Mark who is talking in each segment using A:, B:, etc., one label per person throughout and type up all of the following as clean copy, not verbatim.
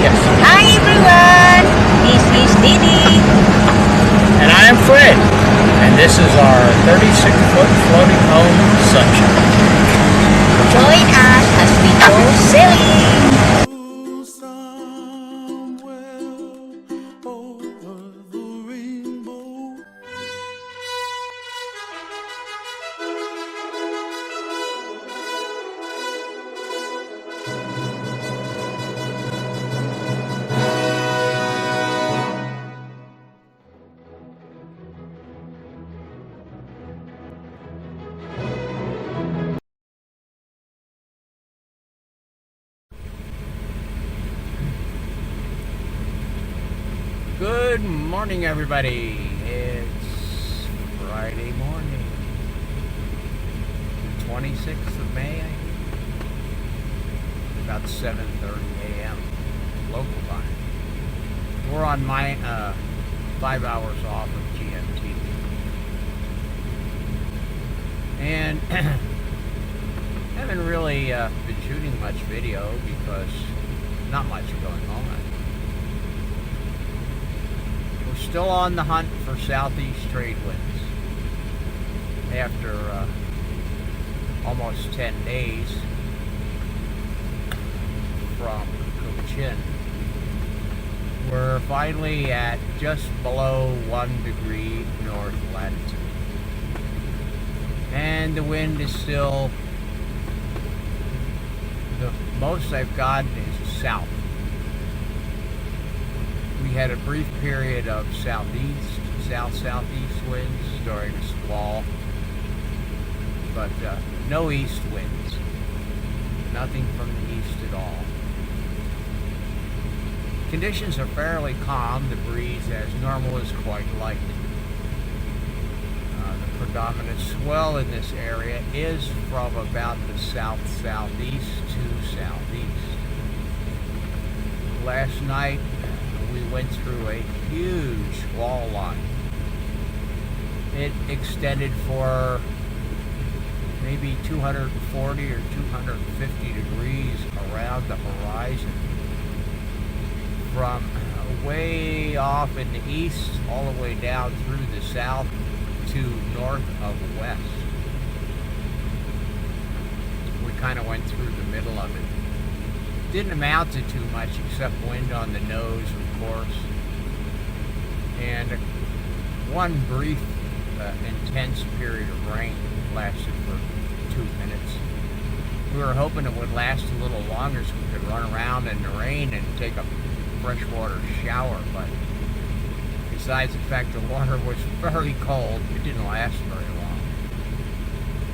A: Yes.
B: Hi everyone, this is Didi.
A: And I am Fred. And this is our 36-foot floating home sunshine.
B: Join us as we go sailing.
A: Good morning, everybody. It's Friday morning, the 26th of May, about 7:30 a.m. local time. We're on my 5 hours off of GMT. And haven't really been shooting much video because not much going on. We're still on the hunt for southeast trade winds. After almost 10 days from Cochin, we're finally at just below 1 degree north latitude. And the wind is still, the most I've gotten is south. We had a brief period of south-southeast winds starting to squall, but no east winds. Nothing from the east at all. Conditions are fairly calm. The breeze, as normal, is quite light. The predominant swell in this area is from about the south-southeast to southeast. Last night, we went through a huge wall line. It extended for maybe 240 or 250 degrees around the horizon, from way off in the east all the way down through the south to north of west. We kind of went through the middle of it. Didn't amount to too much except wind on the nose, of course, and one brief intense period of rain lasted for 2 minutes. We were hoping it would last a little longer so we could run around in the rain and take a freshwater shower, but besides the fact the water was very cold, it didn't last very long.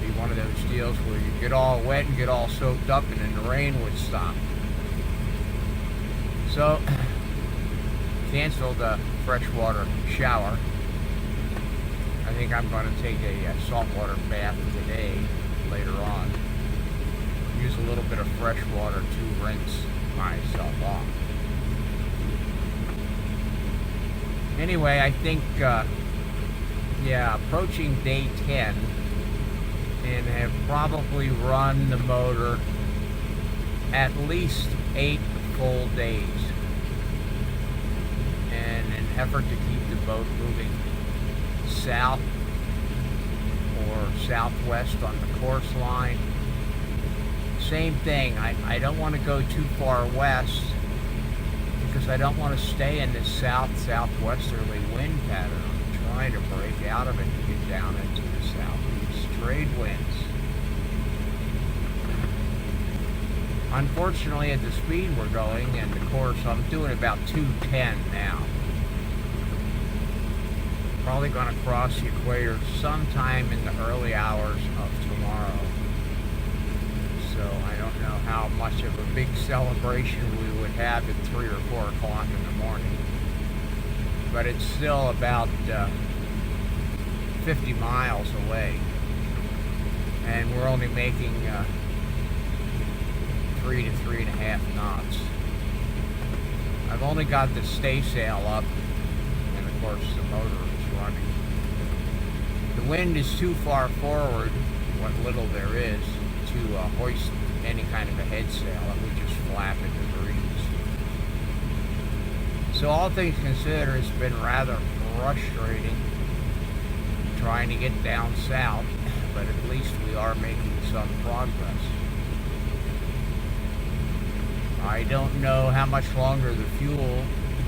A: It'd be one of those deals where you get all wet and get all soaked up and then the rain would stop. So, canceled a freshwater shower. I think I'm going to take a saltwater bath today, later on. Use a little bit of fresh water to rinse myself off. Anyway, I think, approaching day 10, and have probably run the motor at least 8 full days in an effort to keep the boat moving south or southwest on the course line. Same thing, I don't want to go too far west because I don't want to stay in this southwesterly wind pattern. I'm trying to break out of it and get down into the southeast trade winds. Unfortunately, at the speed we're going and the course, I'm doing about 210 now. Probably going to cross the equator sometime in the early hours of tomorrow. So I don't know how much of a big celebration we would have at 3 or 4 o'clock in the morning. But it's still about 50 miles away. And we're only making 3 to 3.5 knots. I've only got the staysail up, and of course the motor is running. The wind is too far forward, what little there is, to hoist any kind of a head sail. It would just flap in the breeze. So all things considered, it's been rather frustrating trying to get down south, but at least we are making some progress. I don't know how much longer the fuel.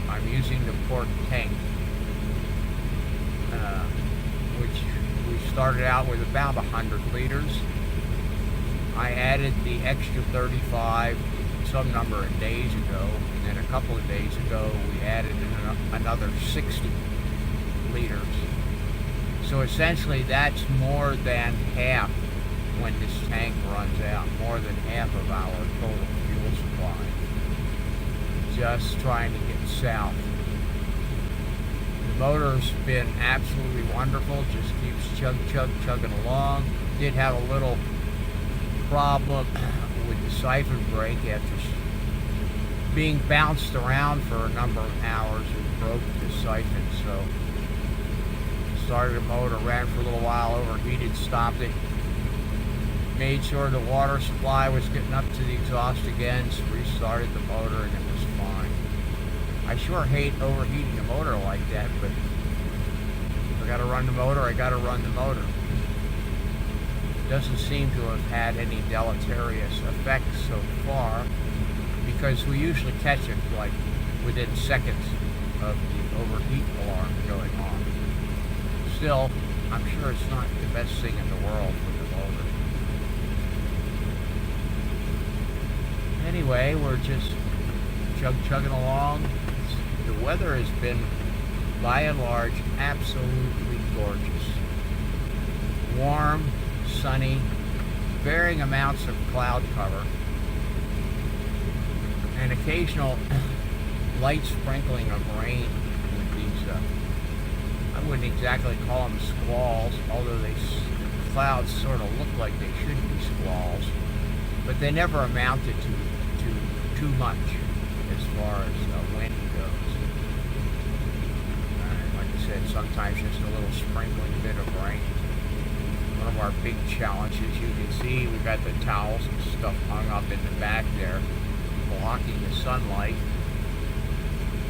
A: I'm using the port tank, which we started out with about 100 liters. I added the extra 35 some number of days ago, and then a couple of days ago we added another 60 liters. So essentially that's more than half when this tank runs out, more than half of our total fuel supply. Just trying to get south. The motor's been absolutely wonderful, just keeps chugging along. Did have a little problem with the siphon brake after being bounced around for a number of hours. It broke the siphon, so started the motor, ran for a little while, overheated, stopped it, made sure the water supply was getting up to the exhaust again, restarted the motor, and it was fine. I sure hate overheating the motor like that, but if I gotta run the motor, I gotta run the motor. Doesn't seem to have had any deleterious effects so far, because we usually catch it like within seconds of the overheat alarm going on. Still, I'm sure it's not the best thing in the world for the motor. Anyway, we're just chugging along. The weather has been, by and large, absolutely gorgeous. Warm, sunny, varying amounts of cloud cover, and occasional light sprinkling of rain with these, I wouldn't exactly call them squalls, although the clouds sort of look like they should be squalls, but they never amounted to too much as far as wind goes. Like I said, sometimes just a little sprinkling bit of rain. One of our big challenges, you can see we've got the towels and stuff hung up in the back there, blocking the sunlight.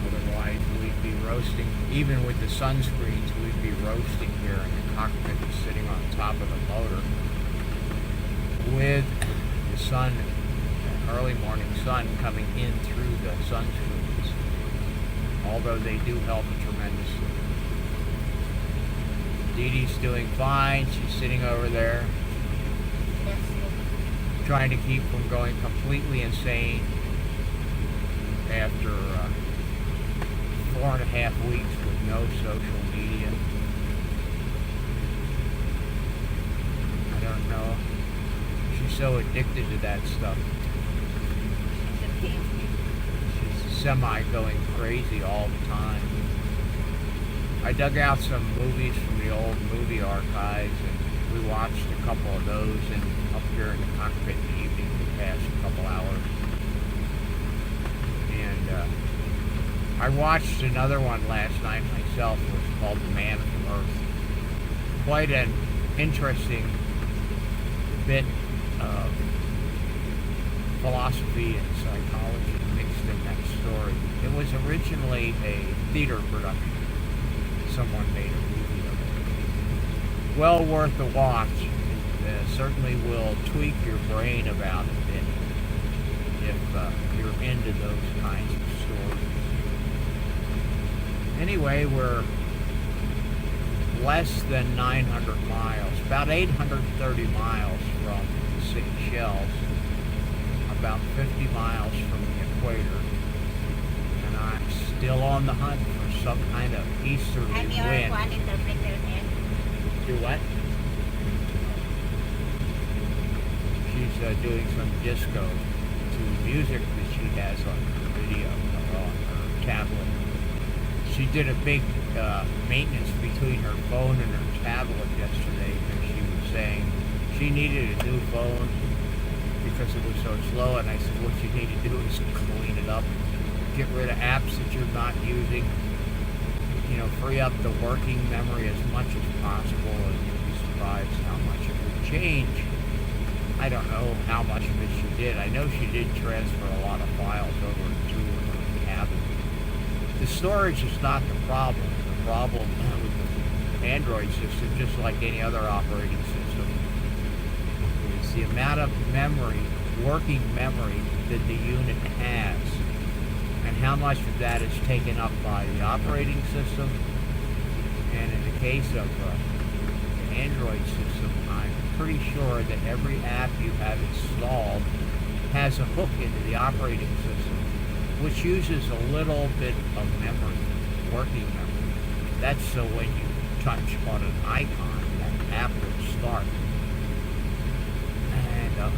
A: Otherwise we'd be roasting, even with the sunscreens, we'd be roasting here in the cockpit, sitting on top of the motor with the sun, early morning sun coming in through the sunscreens, although they do help tremendously. Dee Dee's doing fine. She's sitting over there trying to keep from going completely insane after 4.5 weeks with no social media. I don't know. She's so addicted to that stuff. She's semi going crazy all the time. I dug out some movies from the old movie archives, and we watched a couple of those, and up here in the cockpit in the evening we passed a couple hours. And I watched another one last night myself, which was called The Man from Earth. Quite an interesting bit of philosophy and psychology mixed in that story. It was originally a theater production. Someone made a movie of it. Well worth a watch. It certainly will tweak your brain about it if you're into those kinds of stories. Anyway, we're less than 900 miles, about 830 miles from the Seychelles, about 50 miles from the equator, and I'm still on the hunt for some kind of easterly
B: I'm your
A: wind.
B: one interpreter then.
A: Do what? She's doing some disco to music that she has on her video, or on her tablet. She did a big maintenance between her phone and her tablet yesterday, because she was saying she needed a new phone because it was so slow, and I said what you need to do is clean it up, get rid of apps that you're not using, free up the working memory as much as possible, and you'll be surprised how much it would change. I don't know how much of it she did. I know she did transfer a lot of files over to her cabin. The storage is not the problem. The problem with the Android system, just like any other operating system, is the amount of memory, working memory, that the unit has, and how much of that is taken up by the operating system. And in the case of the Android system, I'm pretty sure that every app you have installed has a hook into the operating system, which uses a little bit of memory, working memory. That's so when you touch on an icon, that app will start. And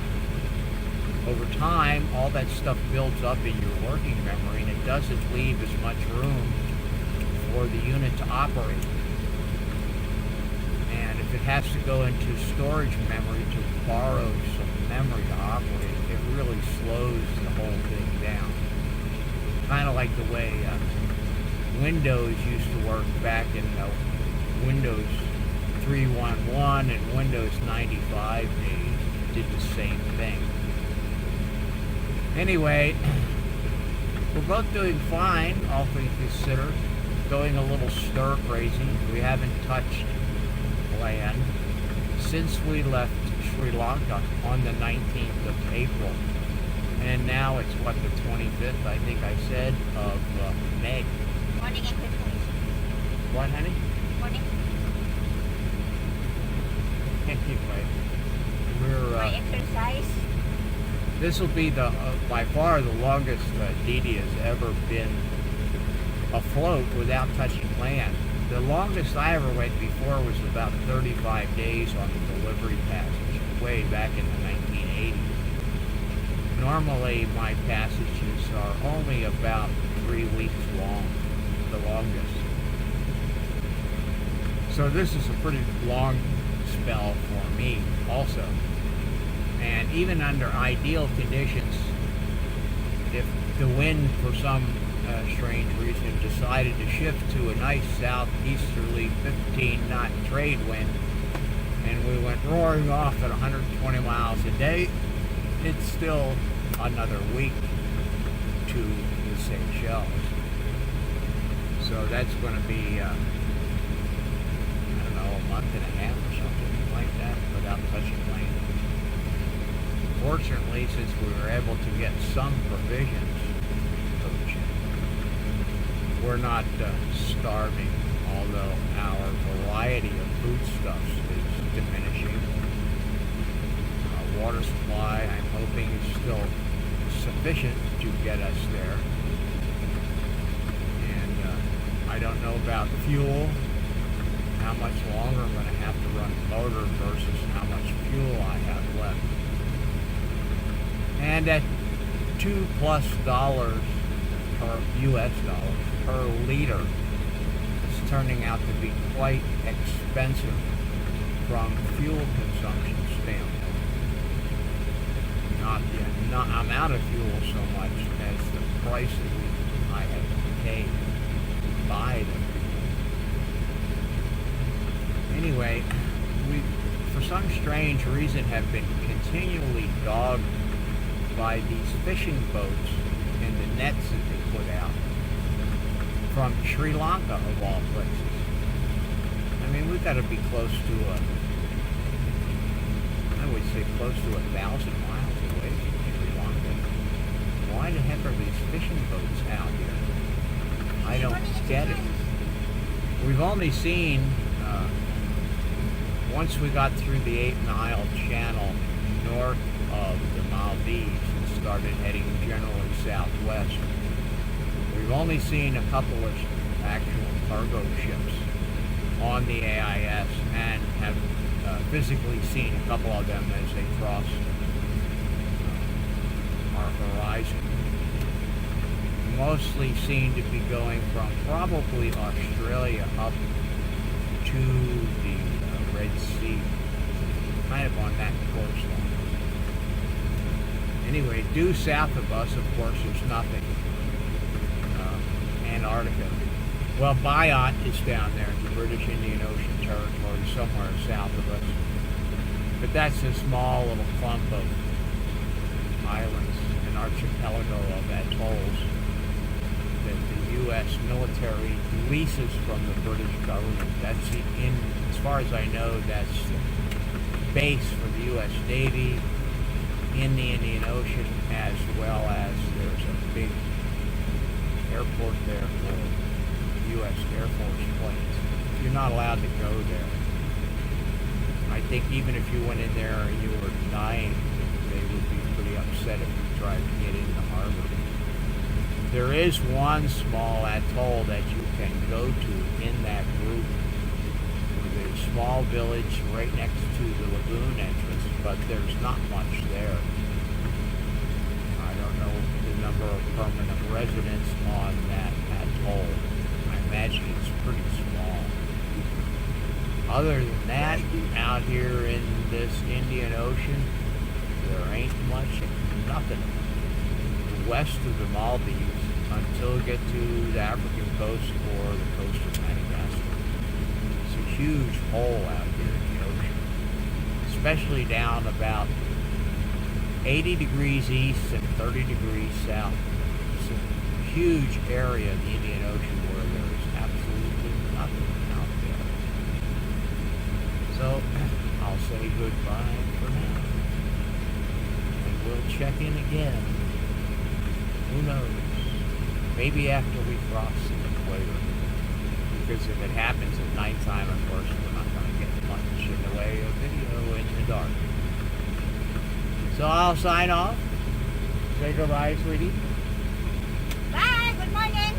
A: over time, all that stuff builds up in your working memory, and it doesn't leave as much room for the unit to operate. And if it has to go into storage memory to borrow some memory to operate, it really slows the whole thing down. Kind of like the way Windows used to work back in Windows 3.1.1 and Windows 95 days, did the same thing. Anyway, we're both doing fine, all things considered. Going a little stir crazy. We haven't touched land since we left Sri Lanka on the 19th of April. And now it's what, the 25th, I think I said, of May.
B: Morning exercise.
A: What, honey?
B: Morning.
A: Anyway, we're...
B: My exercise.
A: This will be the by far the longest Didi has ever been afloat without touching land. The longest I ever went before was about 35 days on the delivery passage, way back in the 1980s. Normally, my passages are only about 3 weeks long, the longest. So this is a pretty long spell for me also. And even under ideal conditions, if the wind for some strange reason decided to shift to a nice southeasterly 15-knot trade wind, and we went roaring off at 120 miles a day, it's still another week to the Seychelles. So that's going to be, I don't know, a month and a half or something like that without touching land. Fortunately, since we were able to get some provisions, we're not starving, although our variety of foodstuffs is diminishing. Our water supply, I'm hoping, is still sufficient to get us there. And I don't know about fuel, how much longer I'm going to have to run the motor versus how much fuel I have left. And at $2+ per US dollars per liter, it's turning out to be quite expensive from fuel consumption standpoint. Not the amount of fuel so much as the price that I have to pay to buy the fuel. Anyway, we, for some strange reason, have been continually dogged by these fishing boats and the nets that they put out from Sri Lanka, of all places. I mean, we've got to be close to I would say close to 1,000 miles away from Sri Lanka. Why the heck are these fishing boats out here? I don't get it. We've only seen, once we got through the 8-mile channel north of the Maldives and started heading generally southwest, we've only seen a couple of actual cargo ships on the AIS and have physically seen a couple of them as they cross our horizon. Mostly seem to be going from probably Australia up to the Red Sea, kind of on that coastline. Anyway, due south of us, of course, there's nothing. Antarctica. Well, Biot is down there in the British Indian Ocean territory, somewhere south of us. But that's a small little clump of islands, an archipelago of atolls. that the U.S. military leases from the British government. That's as far as I know, that's the base for the U.S. Navy in the Indian Ocean, as well as there's a big airport there for U.S. Air Force planes. You're not allowed to go there. I think even if you went in there and you were dying, they would be pretty upset if you tried to get in the harbor. There is one small atoll that you can go to in that group, with a small village right next to the lagoon entrance, but there's not much there. I don't know the number of permanent residents on that atoll. I imagine it's pretty small. Other than that, out here in this Indian Ocean, there ain't much, nothing. West of the Maldives until you get to the African coast or the coast of Madagascar. It's a huge hole out here in the ocean, especially down about 80 degrees east and 30 degrees south. It's a huge area in the Indian Ocean where there is absolutely nothing out there. So I'll say goodbye for now, and we'll check in again. Who knows? Maybe after we cross the equator. Because if it happens at nighttime, of course, we're not going to get much in the way of video in the dark. So I'll sign off. Say goodbye, sweetie.
B: Bye, good morning.